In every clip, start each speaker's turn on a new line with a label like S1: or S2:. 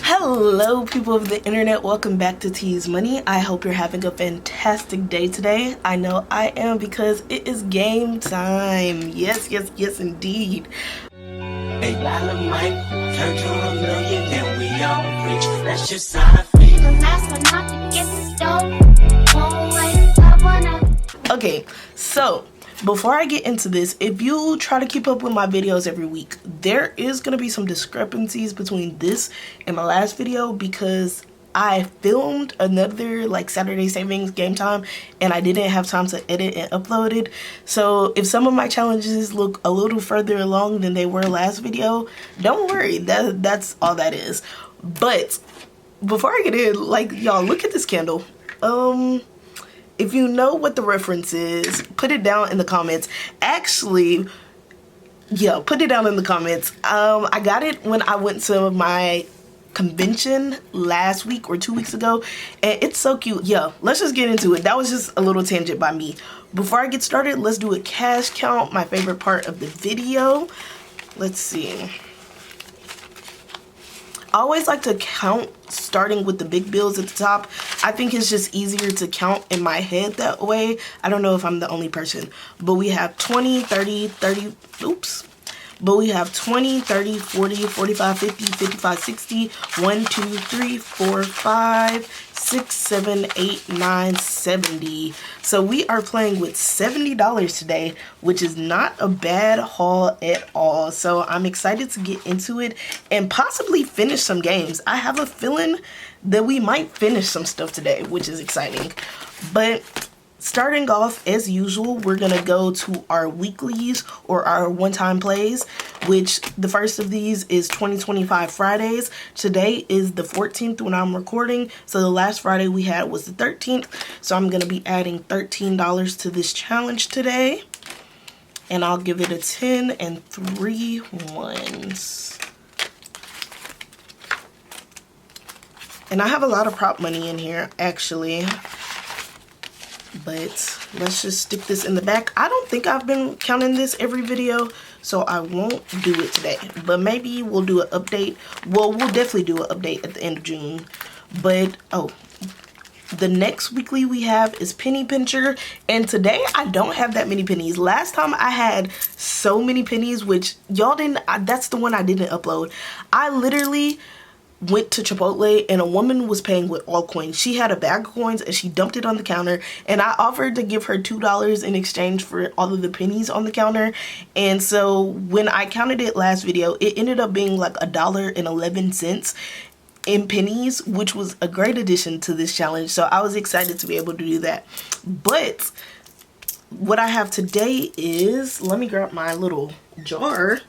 S1: Hello people of the internet, welcome back to T's Money. I hope you're having a fantastic day today. I know I am because it is game time. Yes indeed.
S2: $8 mic, turn to $1 million, then we all rich. Let's just sign free.
S1: Okay, so before I get into this, if you try to keep up with my videos every week, there is going to be some discrepancies between this and my last video because I filmed another like Saturday Savings Game Time and I didn't have time to edit and upload it. So if some of my challenges look a little further along than they were last video, don't worry, that's all that is. But before I get in, like, y'all, look at this candle. If you know what the reference is, put it down in the comments. Actually, yeah, put it down in the comments. I got it when I went to my convention last week or 2 weeks ago, and it's so cute. Yeah, let's just get into it. That was just a little tangent by me. Before I get started, let's do a cash count, my favorite part of the video. Let's see. I always like to count starting with the big bills at the top. I think it's just easier to count in my head that way. I don't know if I'm the only person, but we have 20, 30, 30, oops. But we have 20, 30, 40, 45, 50, 55, 60, 1, 2, 3, 4, 5, 6, 7, 8, 9, 70. So we are playing with $70 today, which is not a bad haul at all. So I'm excited to get into it and possibly finish some games. I have a feeling that we might finish some stuff today, which is exciting. But starting off, as usual, we're gonna go to our weeklies or our one-time plays, which the first of these is 2025 Fridays. Today is the 14th when I'm recording, so the last Friday we had was the 13th. So I'm gonna be adding $13 to this challenge today, and I'll give it a 10 and 3 ones. And I have a lot of prop money in here, actually. But let's just stick this in the back. I don't think I've been counting this every video, so I won't do it today. But maybe we'll do an update. Well, we'll definitely do an update at the end of June. But, oh, the next weekly we have is Penny Pincher. And today I don't have that many pennies. Last time I had so many pennies, which y'all didn't, that's the one I didn't upload. I literally went to Chipotle and a woman was paying with all coins. She had a bag of coins and she dumped it on the counter, and I offered to give her $2 in exchange for all of the pennies on the counter. And so when I counted it last video, it ended up being like $1.11 in pennies, which was a great addition to this challenge. So I was excited to be able to do that. But what I have today is, let me grab my little jar.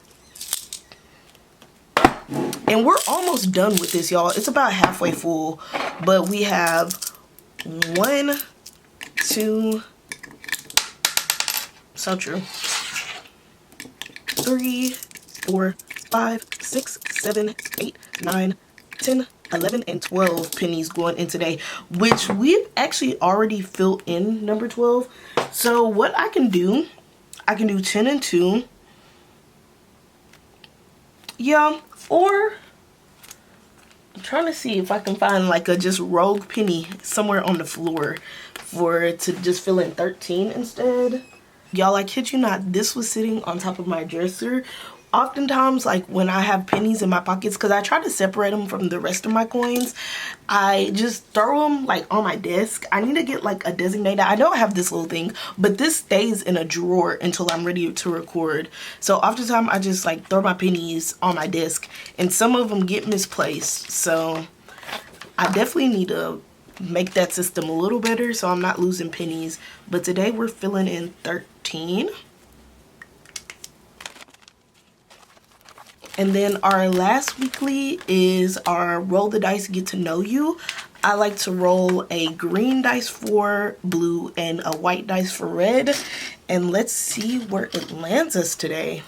S1: And we're almost done with this, y'all. It's about halfway full. But we have 1, 2, so true, 3, 4, 5, 6, 7, 8, 9, 10, 11, and 12 pennies going in today, which we've actually already filled in number 12. So what I can do 10 and 2. Yeah, or I'm trying to see if I can find like a just rogue penny somewhere on the floor to just fill in 13 instead. Y'all, I kid you not, this was sitting on top of my dresser. Oftentimes, like when I have pennies in my pockets, because I try to separate them from the rest of my coins, I just throw them like on my desk. I need to get like a designator. I know I have this little thing, but this stays in a drawer until I'm ready to record. So oftentimes I just like throw my pennies on my desk, and some of them get misplaced. So I definitely need to make that system a little better so I'm not losing pennies. But today we're filling in 13. And then our last weekly is our roll the dice, get to know you. I like to roll a green dice for blue and a white dice for red. And let's see where it lands us today.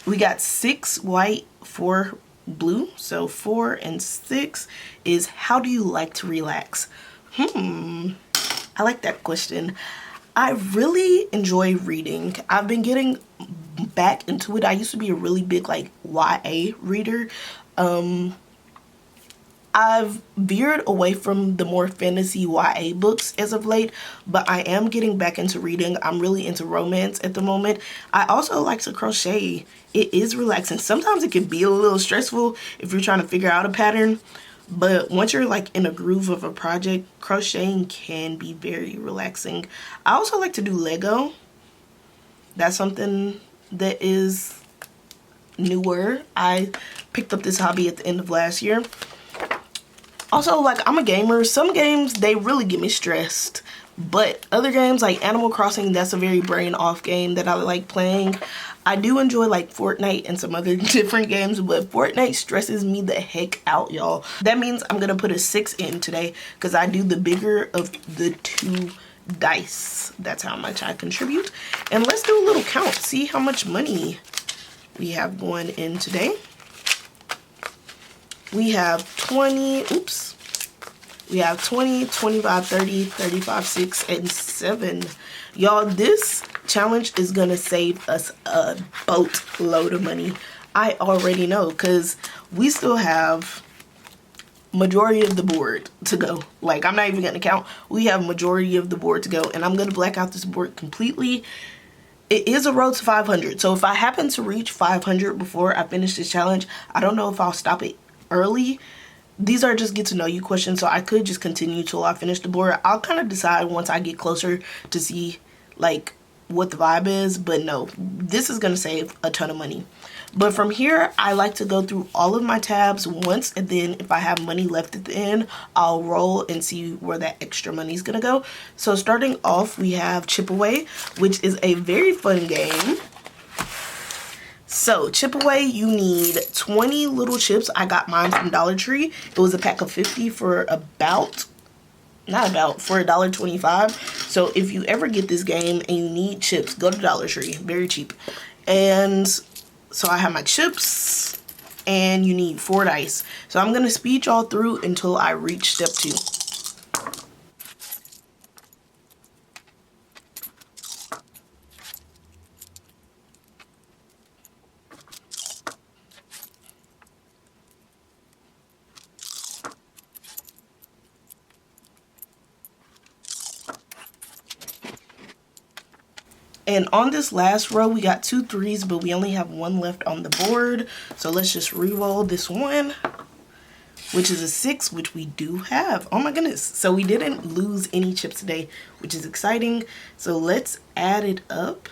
S1: We got 6 white, 4 blue. So 4 and 6 is, how do you like to relax? I like that question. I really enjoy reading. I've been getting back into it. I used to be a really big like YA reader. I've veered away from the more fantasy YA books as of late, but I am getting back into reading. I'm really into romance at the moment. I also like to crochet. It is relaxing. Sometimes it can be a little stressful if you're trying to figure out a pattern, but once you're like in a groove of a project, crocheting can be very relaxing. I also like to do Lego. That's something that is newer. I picked up this hobby at the end of last year. Also, like, I'm a gamer. Some games, they really get me stressed. But other games, like Animal Crossing, that's a very brain-off game that I like playing. I do enjoy, like, Fortnite and some other different games, but Fortnite stresses me the heck out, y'all. That means I'm gonna put a 6 in today, because I do the bigger of the 2 dice. That's how much I contribute. And let's do a little count. See how much money we have going in today. We have 20, oops. We have 20, 25, 30, 35, 6, and 7. Y'all, this challenge is gonna save us a boatload of money. I already know, because we still have majority of the board to go. Like, I'm not even gonna count. We have majority of the board to go, and I'm gonna black out this board completely. It is a road to 500, so if I happen to reach 500 before I finish this challenge, I don't know if I'll stop it early. These are just get to know you questions, so I could just continue till I finish the board. I'll kind of decide once I get closer to see like what the vibe is, but no, this is gonna save a ton of money. But from here, I like to go through all of my tabs once, and then if I have money left at the end, I'll roll and see where that extra money is gonna go. So starting off, we have Chip Away, which is a very fun game. So Chip Away, you need 20 little chips. I got mine from Dollar Tree. It was a pack of 50 for about, for $1.25. So if you ever get this game and you need chips, go to Dollar Tree. Very cheap. And so I have my chips, and you need 4 dice. So I'm going to speed y'all through until I reach step 2. And on this last row, we got 2 3s, but we only have 1 left on the board. So let's just re-roll this one, which is a 6, which we do have. Oh my goodness. So we didn't lose any chips today, which is exciting. So let's add it up.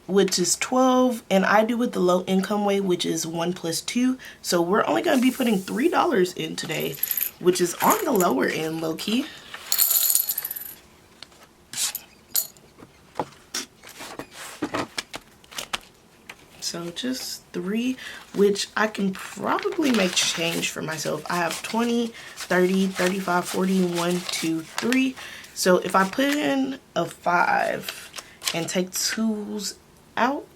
S1: Which is 12, and I do it the low income way, which is 1 plus 2. So we're only going to be putting $3 in today, which is on the lower end, low key. So just 3, which I can probably make change for myself. I have 20, 30, 35, 40, 1, 2, 3. So if I put in a 5 and take 2s out,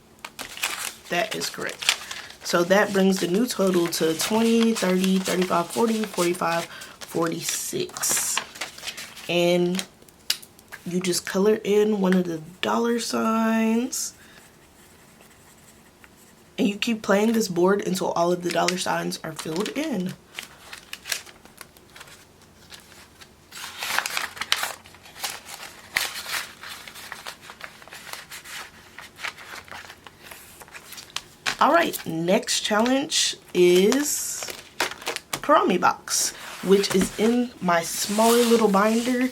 S1: that is correct. So that brings the new total to 20, 30, 35, 40, 45, 46. And you just color in one of the dollar signs. And you keep playing this board until all of the dollar signs are filled in. Alright, next challenge is Karami Box, which is in my smaller little binder.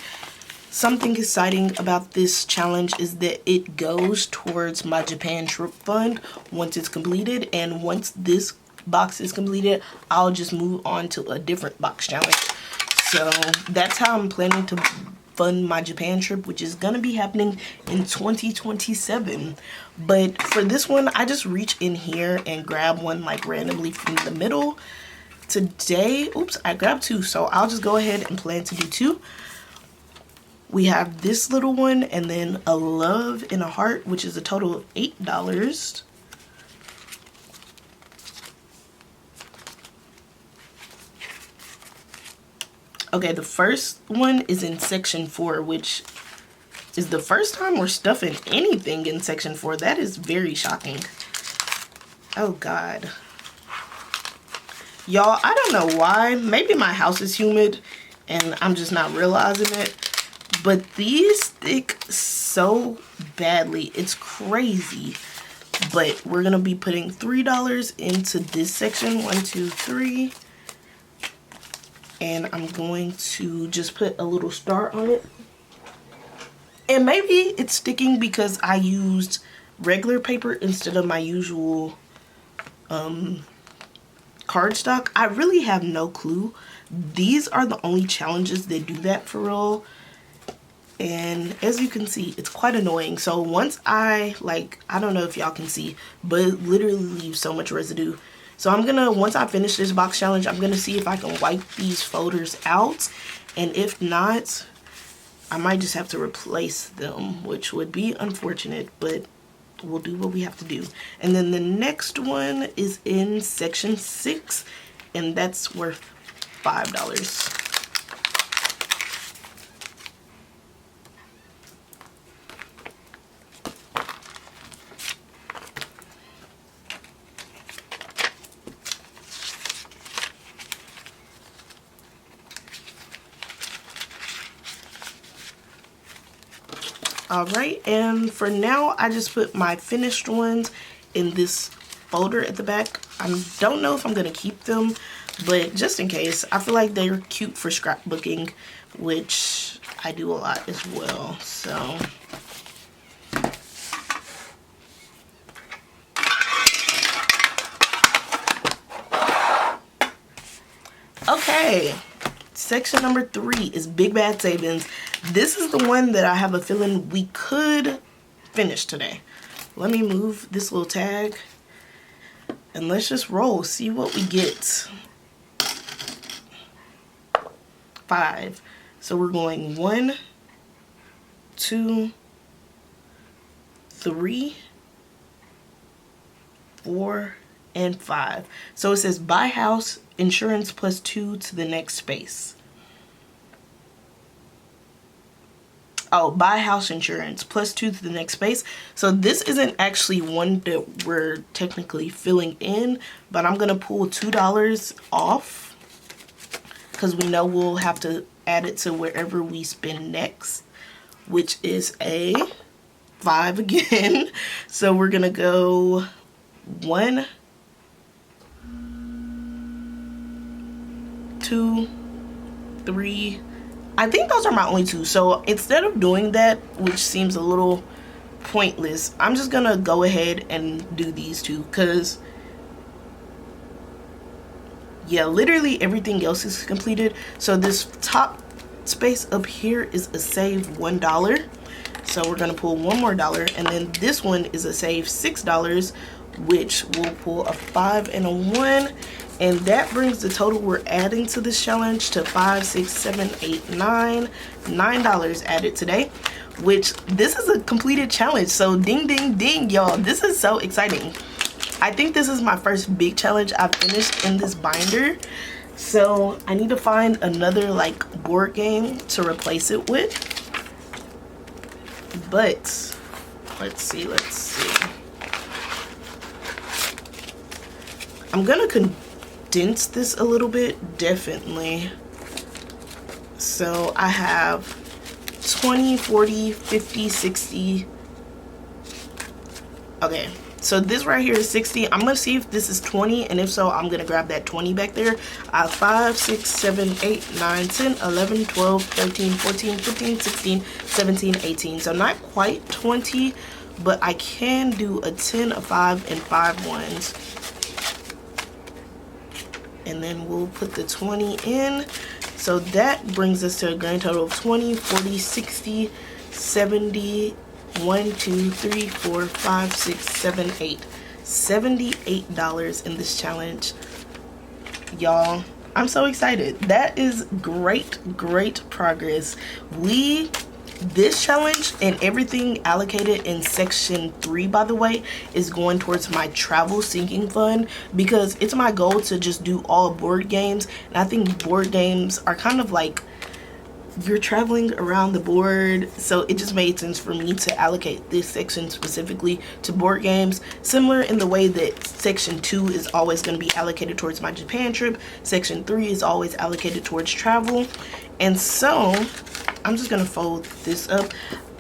S1: Something exciting about this challenge is that it goes towards my Japan trip fund once it's completed, and once this box is completed, I'll just move on to a different box challenge. So that's how I'm planning to fund my Japan trip, which is gonna be happening in 2027. But for this one, I just reach in here and grab one like randomly from the middle. Today, oops, I grabbed 2, so I'll just go ahead and plan to do 2. We have this little one, and then a love and a heart, which is a total of $8. Okay, the first one is in section 4, which is the first time we're stuffing anything in section 4. That is very shocking. Oh God. Y'all, I don't know why. Maybe my house is humid and I'm just not realizing it. But these stick so badly. It's crazy. But we're going to be putting $3 into this section. 1, 2, 3. And I'm going to just put a little star on it. And maybe it's sticking because I used regular paper instead of my usual cardstock. I really have no clue. These are the only challenges that do that for real. And as you can see, it's quite annoying. So once I don't know if y'all can see, but it literally leaves so much residue. So I'm gonna, once I finish this box challenge, I'm gonna see if I can wipe these folders out. And if not, I might just have to replace them, which would be unfortunate, but we'll do what we have to do. And then the next one is in section 6, and that's worth $5. Alright, and for now, I just put my finished ones in this folder at the back. I don't know if I'm going to keep them, but just in case, I feel like they're cute for scrapbooking, which I do a lot as well, so. Okay. Section number 3 is Big Bad Savings. This is the one that I have a feeling we could finish today. Let me move this little tag and let's just roll, see what we get. 5. So we're going 1, 2, 3, 4, and 5. So it says buy house, insurance plus 2 to the next space. Oh, buy house insurance plus 2 to the next space. So this isn't actually one that we're technically filling in, but I'm gonna pull $2 off because we know we'll have to add it to wherever we spend next, which is a 5 again. So we're gonna go 1, 2, 3. I think those are my only 2. So instead of doing that, which seems a little pointless, I'm just gonna go ahead and do these 2 because yeah, literally everything else is completed. So this top space up here is a save $1. So we're gonna pull one more dollar, and then this one is a save $6, which will pull a 5 and a 1. And that brings the total we're adding to this challenge to $5, $6, $7, $8, $9. $9 added today, which this is a completed challenge. So ding, ding, ding, y'all. This is so exciting. I think this is my first big challenge I've finished in this binder. So I need to find another board game to replace it with. But let's see. I'm gonna condense this a little bit, definitely. So I have 20, 40, 50, 60. Okay, so this right here is 60. I'm gonna see if this is 20, and if so, I'm gonna grab that 20 back there. I have 5, 6, 7, 8, 9, 10, 11, 12, 13, 14, 15, 16, 17, 18. So not quite 20, but I can do a 10, a 5, and 5 ones. And then we'll put the 20 in. So that brings us to a grand total of 20, 40, 60, 70, 1, 2, 3, 4, 5, 6, 7, 8. $78 in this challenge. Y'all, I'm so excited. That is great progress. This challenge and everything allocated in section 3, by the way, is going towards my travel sinking fund, because it's my goal to just do all board games. And I think board games are kind of you're traveling around the board, so it just made sense for me to allocate this section specifically to board games, similar in the way that section 2 is always going to be allocated towards my Japan trip, section 3 is always allocated towards travel. And so I'm just gonna fold this up.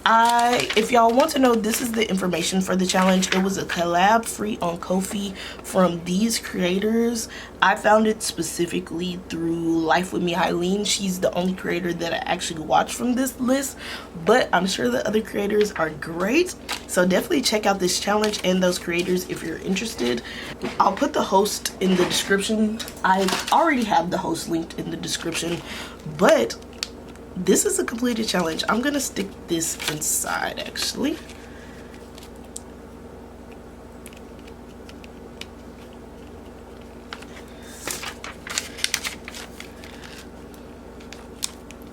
S1: If y'all want to know, this is the information for the challenge. It was a collab free on Ko-fi from these creators. I found it specifically through Life With Me Eileen. She's the only creator that I actually watched from this list, but I'm sure the other creators are great. So definitely check out this challenge and those creators if you're interested. I'll put the host in the description. I already have the host linked in the description, but this is a completed challenge. I'm gonna stick this inside actually.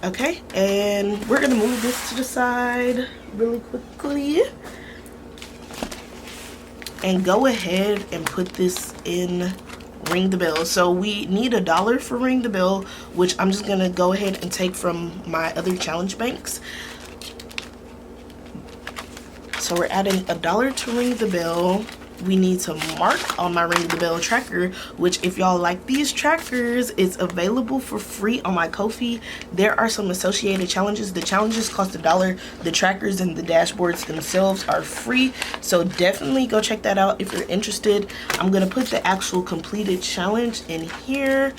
S1: Okay, and we're gonna move this to the side really quickly and go ahead and put this in Ring the Bell. So we need $1 for Ring the Bell, which I'm just gonna go ahead and take from my other challenge banks. So we're adding $1 to Ring the Bell. We need to mark on my Ring the Bell tracker, which if y'all like these trackers, it's available for free on my Ko-fi. There are some associated challenges. The challenges cost $1. The trackers and the dashboards themselves are free. So definitely go check that out if you're interested. I'm gonna put the actual completed challenge in here.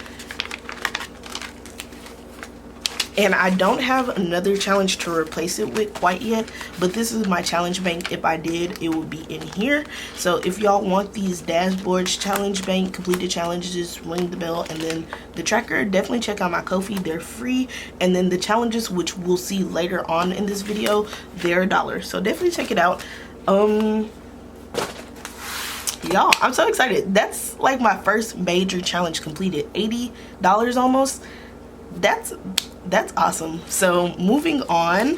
S1: And I don't have another challenge to replace it with quite yet, but this is my challenge bank. If I did, it would be in here. So if y'all want these dashboards, challenge bank, completed challenges, Ring the Bell, and then the tracker, definitely check out my Ko-fi. They're free. And then the challenges, which we'll see later on in this video, they're $1. So definitely check it out. Y'all, I'm so excited. That's like my first major challenge completed. $80 almost. That's awesome. So moving on,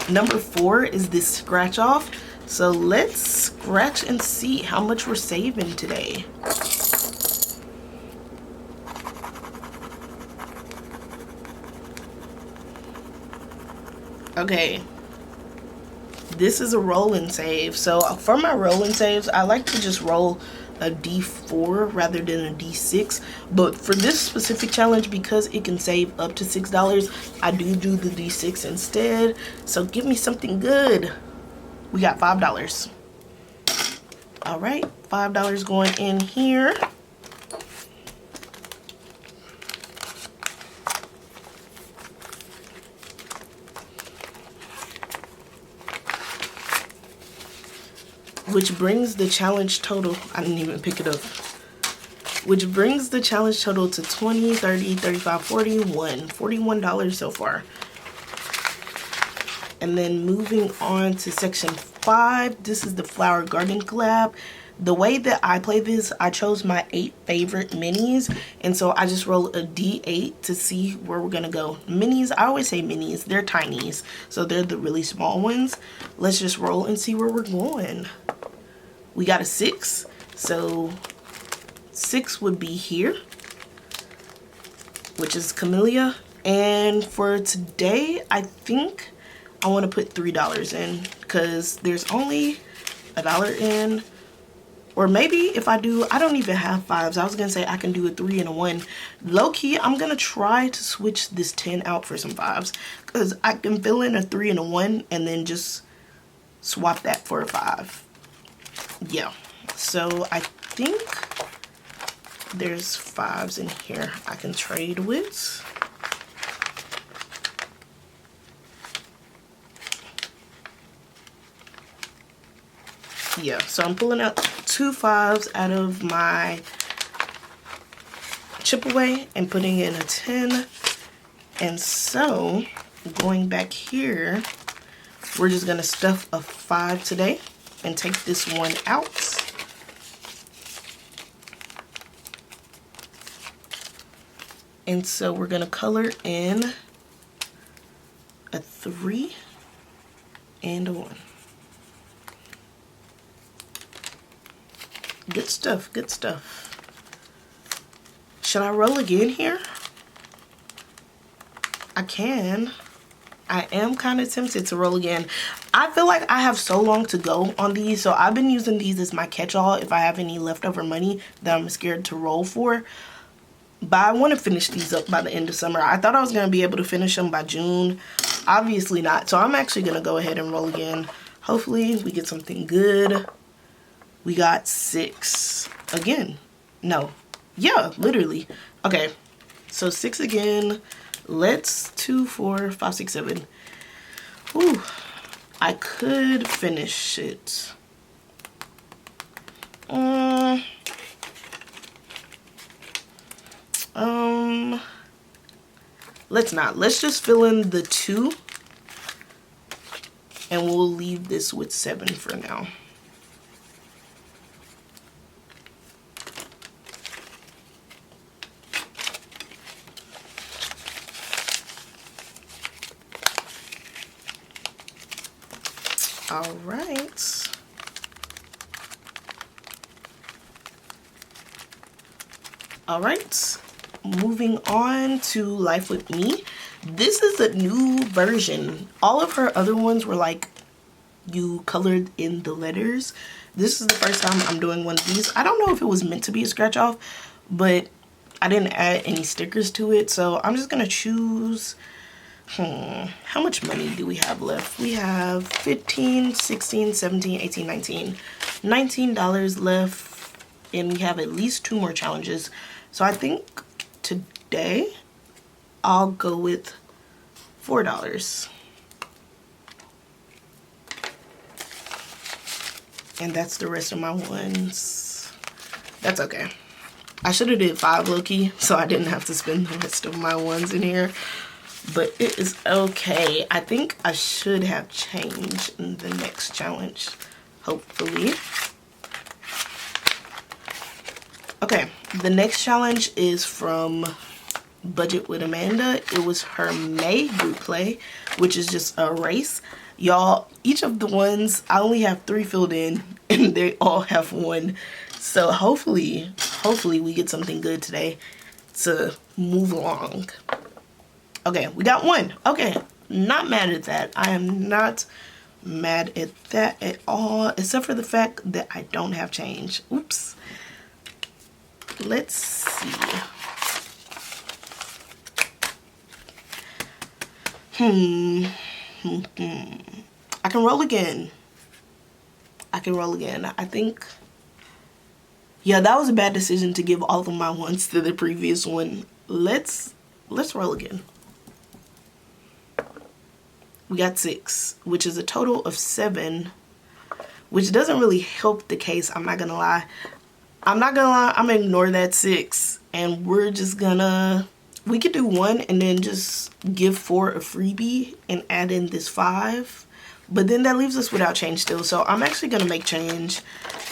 S1: number 4 is this scratch off. So let's scratch and see how much we're saving today. Okay, this is a roll and save. So for my roll and saves, I like to just roll a D4 rather than a D6, but for this specific challenge, because it can save up to $6, I do the D6 instead. So give me something good. We got $5. All right, $5 going in here. Which brings the challenge total, I didn't even pick it up, which brings the challenge total to $20, $30, $35, $41 so far. And then moving on to section 5, this is the Flower Garden Collab. The way that I play this, I chose my 8 favorite minis, and so I just roll a D8 to see where we're gonna go. Minis, I always say minis, they're tinies, so they're the really small ones. Let's just roll and see where we're going. We got a 6, so 6 would be here, which is Camellia. And for today, I think I want to put $3 in because there's only $1 in. Or maybe if I do, I don't even have 5s. I was going to say I can do a 3 and a 1. Low key, I'm going to try to switch this 10 out for some 5s because I can fill in a 3 and a 1 and then just swap that for a 5. Yeah, so I think there's 5s in here I can trade with. Yeah, so I'm pulling out 2 5s out of my chip away and putting in a 10. And so going back here, we're just gonna stuff a 5 today and take this one out. And so we're gonna color in a 3 and a 1. Good stuff, good stuff. Should I roll again here? I can. I am kind of tempted to roll again. I feel like I have so long to go on these, so I've been using these as my catch-all if I have any leftover money that I'm scared to roll for. But I want to finish these up by the end of summer. I thought I was going to be able to finish them by June. Obviously not. So I'm actually going to go ahead and roll again. Hopefully we get something good. We got 6 again. No. Yeah, literally. Okay. So 6 again. Let's 2, 4, 5, 6, 7. Ooh. I could finish it. Let's not. Let's just fill in the 2. And we'll leave this with 7 for now. All right. All right. Moving on to Life with Me. This is a new version. All of her other ones were like you colored in the letters. This is the first time I'm doing one of these. I don't know if it was meant to be a scratch off, but I didn't add any stickers to it. So I'm just gonna choose, how much money do we have left? We have 15, 16, 17, 18, 19. $19 left, and we have at least 2 more challenges. So I think today I'll go with $4. And that's the rest of my ones. That's okay. I should have did 5 low-key, so I didn't have to spend the rest of my ones in here. But it is okay. I think I should have change in the next challenge, hopefully. Okay, the next challenge is from Budget with Amanda. It was her May group play, which is just a race. Y'all, each of the ones, I only have 3 filled in, and they all have 1. So hopefully we get something good today to move along. Okay, we got 1. Okay, not mad at that. I am not mad at that at all, except for the fact that I don't have change. Oops. Let's see. I can roll again. I can roll again. I think, yeah, that was a bad decision to give all of my ones to the previous one. Let's roll again. We got 6, which is a total of 7, which doesn't really help the case. I'm not gonna lie. I'm gonna ignore that 6, and we're just gonna, we could do 1 and then just give 4 a freebie and add in this 5, but then that leaves us without change still. So I'm actually gonna make change.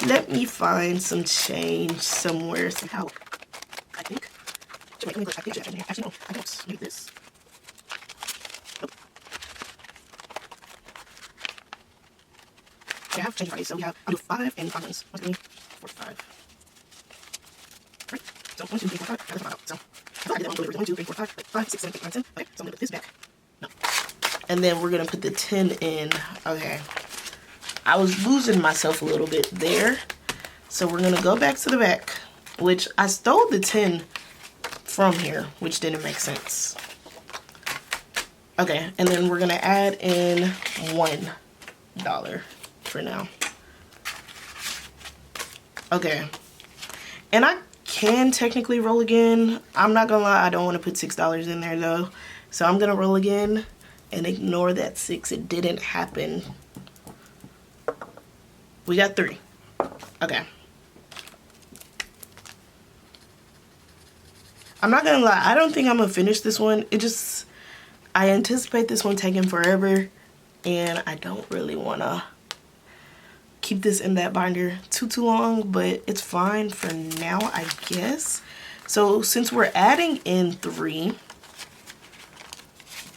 S1: Let me find some change somewhere somehow. I think. Wait, let me look. I think actually no, I don't need this. Nope. Okay, I have change already, so we have, I'll do 5 and 5 ones. 1, 2, 3, 4, 5. Right. So 1, 2, 3, 4, 5. That's 5 out. So I did that one delivery. 1, 2, 3, 4, 5, 5, 6, 7, 8, 9, 10. Okay, so I'm gonna put this back. No. And then we're gonna put the 10 in. Okay. I was losing myself a little bit there. So we're gonna go back to the back, which I stole the 10 from here, which didn't make sense. Okay, and then we're gonna add in $1 for now. Okay. And I can technically roll again. I'm not gonna lie, I don't want to put $6 in there though. So I'm gonna roll again and ignore that 6. It didn't happen. We got 3. Okay. I'm not gonna lie, I don't think I'm gonna finish this one. I anticipate this one taking forever, and I don't really wanna keep this in that binder too long, but it's fine for now, I guess. So since we're adding in 3,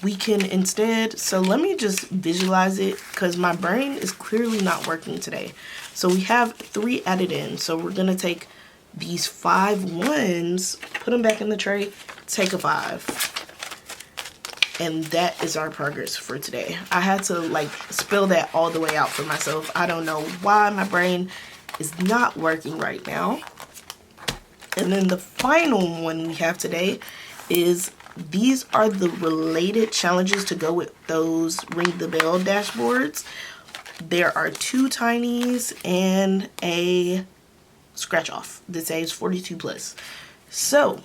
S1: we can instead, so let me just visualize it because my brain is clearly not working today. So we have 3 added in, so we're gonna take these 5 ones, put them back in the tray, take a 5. And that is our progress for today. I had to like spell that all the way out for myself. I don't know why my brain is not working right now. And then the final one we have today is, these are the related challenges to go with those Ring the Bell dashboards. There are 2 tinies and a scratch off that says 42 plus. So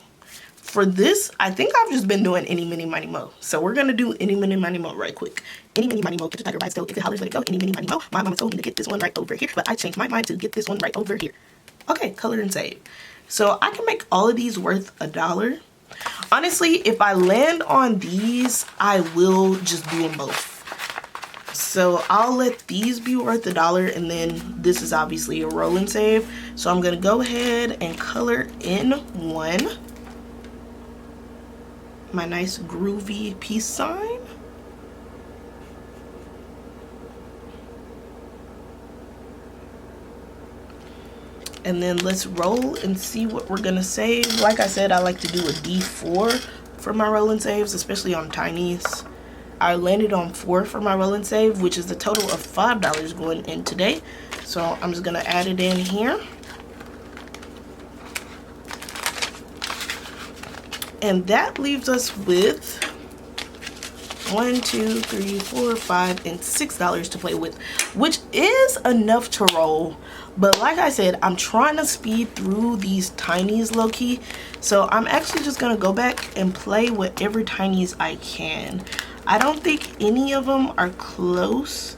S1: for this, I think I've just been doing any, mini, miny, mo. So we're gonna do any, mini, miny, mo right quick. Any, mini, miny, mo, get your tiger, ride still, if it hollers, let it go. Any, mini, miny, mo. My mama told me to get this one right over here, but I changed my mind to get this one right over here. Okay, color and save. So I can make all of these worth $1. Honestly, if I land on these, I will just do them both. So I'll let these be worth $1, and then this is obviously a roll and save. So I'm gonna go ahead and color in one. My nice groovy peace sign. And then let's roll and see what we're gonna save. Like I said, I like to do a D4 for my roll and saves, especially on tinies. I landed on 4 for my roll and save, which is a total of $5 going in today. So I'm just gonna add it in here. And that leaves us with 1, 2, 3, 4, 5, and $6 to play with, which is enough to roll. But like I said, I'm trying to speed through these tinies low-key. So I'm actually just gonna go back and play whatever tinies I can. I don't think any of them are close.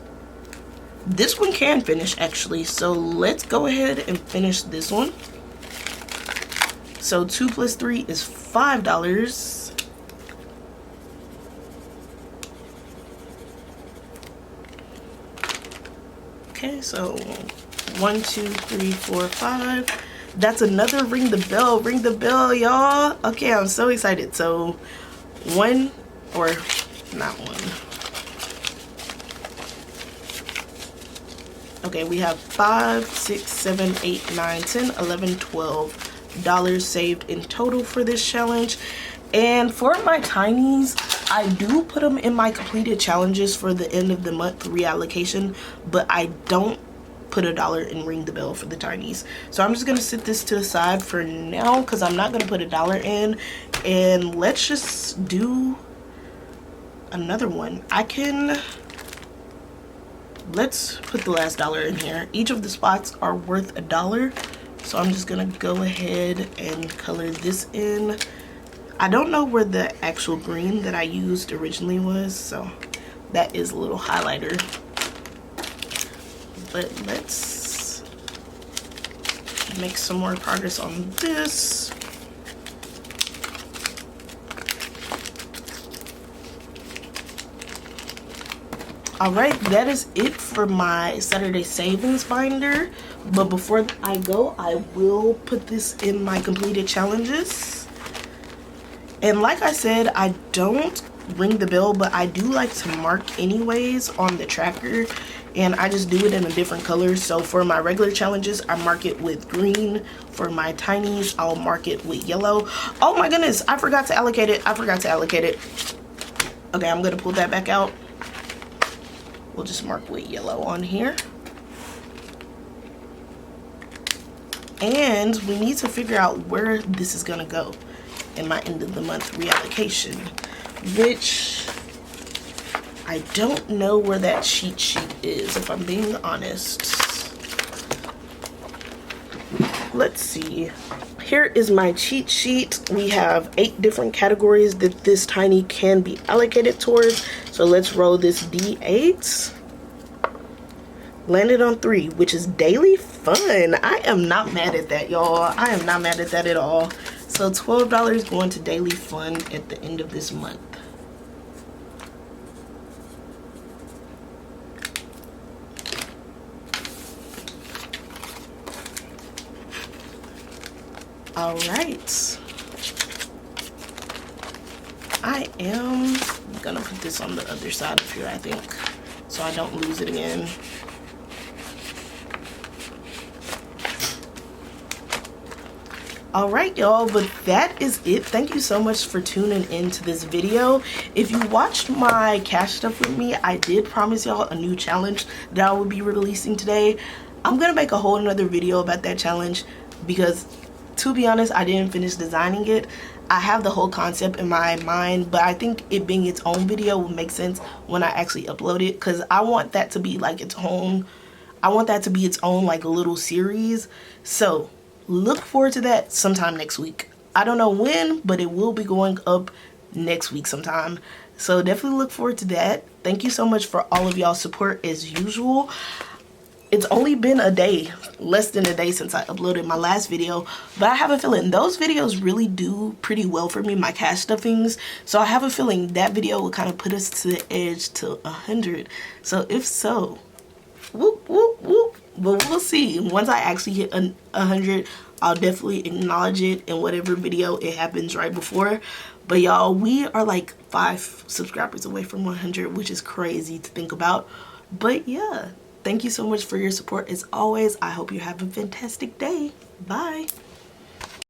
S1: This one can finish actually, so let's go ahead and finish this one. So 2 plus 3 is $5. Okay, so 1, 2, 3, 4, 5. That's another ring the bell, y'all. Okay, I'm so excited. So one, or not one. Okay, we have 5, 6, 7, 8, 9, 10, 11, $12 saved in total for this challenge. And for my tinies, I do put them in my completed challenges for the end of the month reallocation, but I don't put $1 in ring the bell for the tinies. So I'm just gonna sit this to the side for now because I'm not gonna put $1 in. And let's just do another one. Let's put the last $1 in here. Each of the spots are worth $1. So I'm just gonna go ahead and color this in. I don't know where the actual green that I used originally was, so that is a little highlighter. But let's make some more progress on this. Alright, that is it for my Saturday savings binder. But before I go, I will put this in my completed challenges. And like I said, I don't ring the bell, but I do like to mark anyways on the tracker. And I just do it in a different color. So for my regular challenges, I mark it with green. For my tinies, I'll mark it with yellow. Oh my goodness, I forgot to allocate it. Okay, I'm gonna pull that back out. We'll just mark with yellow on here. And we need to figure out where this is gonna go in my end of the month reallocation, which I don't know where that cheat sheet is, if I'm being honest. Let's see. Here is my cheat sheet. We have 8 different categories that this tiny can be allocated towards. So let's roll this D8. Landed on 3, which is daily fun. I am not mad at that, y'all. I am not mad at that at all. So $12 going to daily fun at the end of this month. All right. I am gonna put this on the other side of here, I think, so I don't lose it again. Alright y'all, but that is it. Thank you so much for tuning into this video. If you watched my cash stuff with me, I did promise y'all a new challenge that I will be releasing today. I'm gonna make a whole nother video about that challenge because, to be honest, I didn't finish designing it. I have the whole concept in my mind, but I think it being its own video will make sense when I actually upload it, because I want that to be like its own, like little series. So look forward to that sometime next week. I don't know when, but it will be going up next week sometime. So definitely look forward to that. Thank you so much for all of y'all's support as usual. It's only been a day, less than a day since I uploaded my last video, but I have a feeling those videos really do pretty well for me, my cash stuffings. So I have a feeling that video will kind of put us to the edge to 100. So if so, whoop, whoop, whoop. But we'll see. Once I actually hit 100, I'll definitely acknowledge it in whatever video it happens right before. But y'all, we are like 5 subscribers away from 100, which is crazy to think about. But yeah, thank you so much for your support as always. I hope you have a fantastic day. Bye.